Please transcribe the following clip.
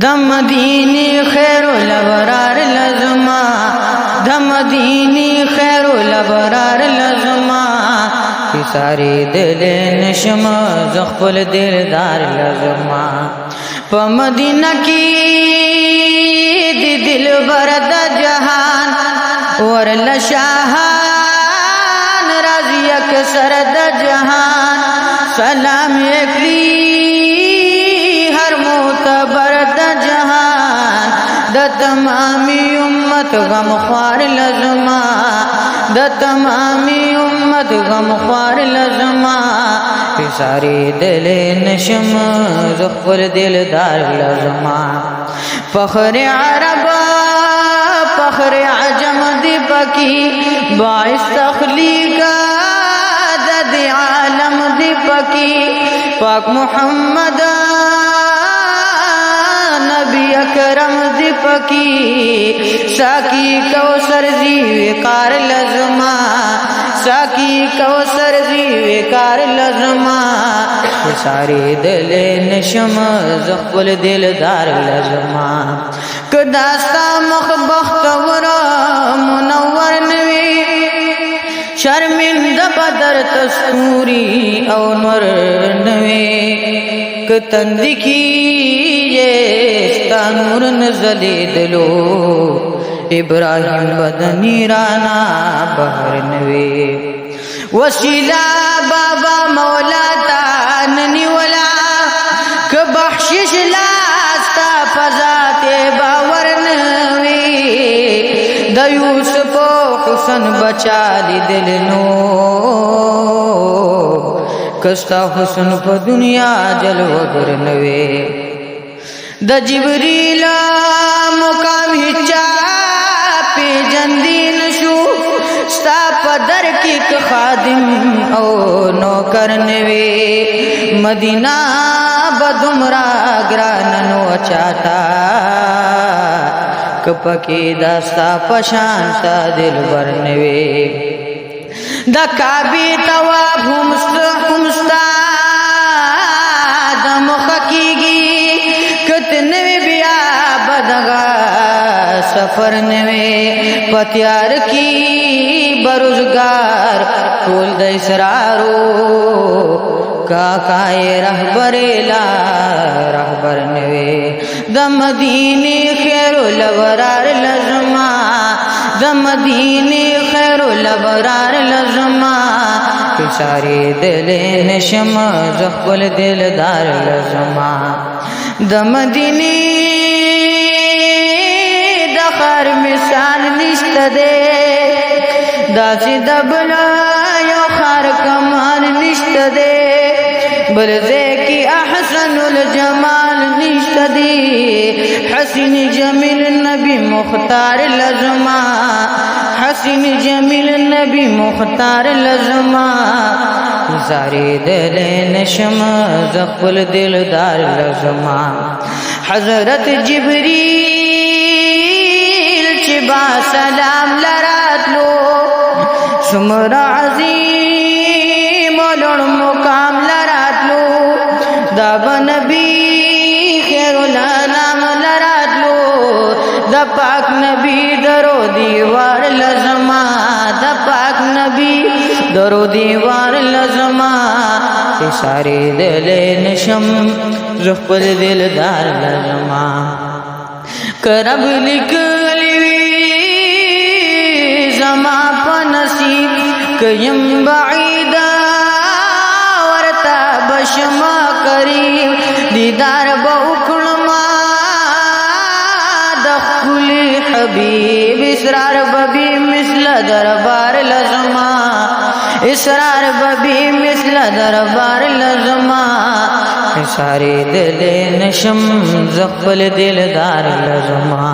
दमदीनी खैरुल अबरार लज़मा, दमदीनी खैरुल अबरार लज़मा, सारी दिल नशम ज़ख्बुल दिलदार लज़मा। मदीना की दिल बरद जहान और लशाहान राजिया के सरद जहान, सलाम एकली हर मोतबर द जहान, द तमामी उम्मत गम ख्वार लज़मा, द तमामी उम्मत गम ख्वार लज़मा, सारी दिल नशम ज़ख्बुल दिलदार लज़मा। फ़ख्र अरब फ़ख्र अजम दीपकी बाइस तख्लीक़ दद आलम दीपकी, पाक मोहम्मद नबी अकरम दीपकी, साकी कौसर जी विकार लज़मा, साकी कौसर जी विकार लज़मा, सारी दिल नशम ज़ख्बुल दिलदार लज़मा। दास्ता मखबख्तवरा मुनव्वर नवी शर्मिंदा बदर तस्तूरी और नूर नवी, तंदिखी ये नूर नज़ले दिलो इब्राहिम बदनी राना बहर नवी, वसीला बाबा मौला ताननी वला क बख्शिश लास्ता फजाते बावर नवी, द यूसुफ हुसन बचा ली दिल नो, कस्ता हुसन प दुनिया जलवगर नवे, द जिब्रीला मुकाम हिच्चा पे जंदीन शू, स्ता पदर की खादिम ओ नौकर नवे, मदीना बदुमरा ग्राननो चाहता, कपकी दास्ता पशान सा दिल बर नवे, द काबी तवाब हुमस्ता दम खकीगी, कितने बिया बदगा सफर नवे, पत्यार की बरुजगार फूल दसरारो, काकाए रहबरेला रहबर नवे, दमदीनी खैरुल अबरार लज़मा, दमदीनी खैरुल अबरार लज़मा, सारी दिल नशम ज़ख्बुल दिलदार लज़मा। दमदीनी दखर मिसाल निश्त दे, दासी दबला यो खार कमाल निश्त दे, बरज़े की अहसनुल जमाल निश्त दी, हसीन जमील नबी मुख्तार लज़मा, हसीन जमील नबी मुख्तार लज़मा, सारी दिल नशम ज़ख्बुल दिलदार लज़मा। हज़रत जिब्रील चिबा सलाम लरात लो, सुमरा अज़ीम ओलुण मुकाम लरात लो, दाब नबी खैरुल अनाम लरात लो, द पाक नबी दरो दीवार लज़मा, द पाक नबी दरो दीवार लज़मा, सारी दिल नशम ज़ख्बुल दिलदार लज़मा। करब लिखलवी ज़मा पनसीब कयम बाईदा वरता बशमा करीब, दीदार बउखुलमा दखुली हबीब, इसरार बबी मिसल दरबार लज़मा, इसरार बबी मिसल दरबार लज़मा, सारी दिल नशम ज़ख्बुल दिलदार लज़मा।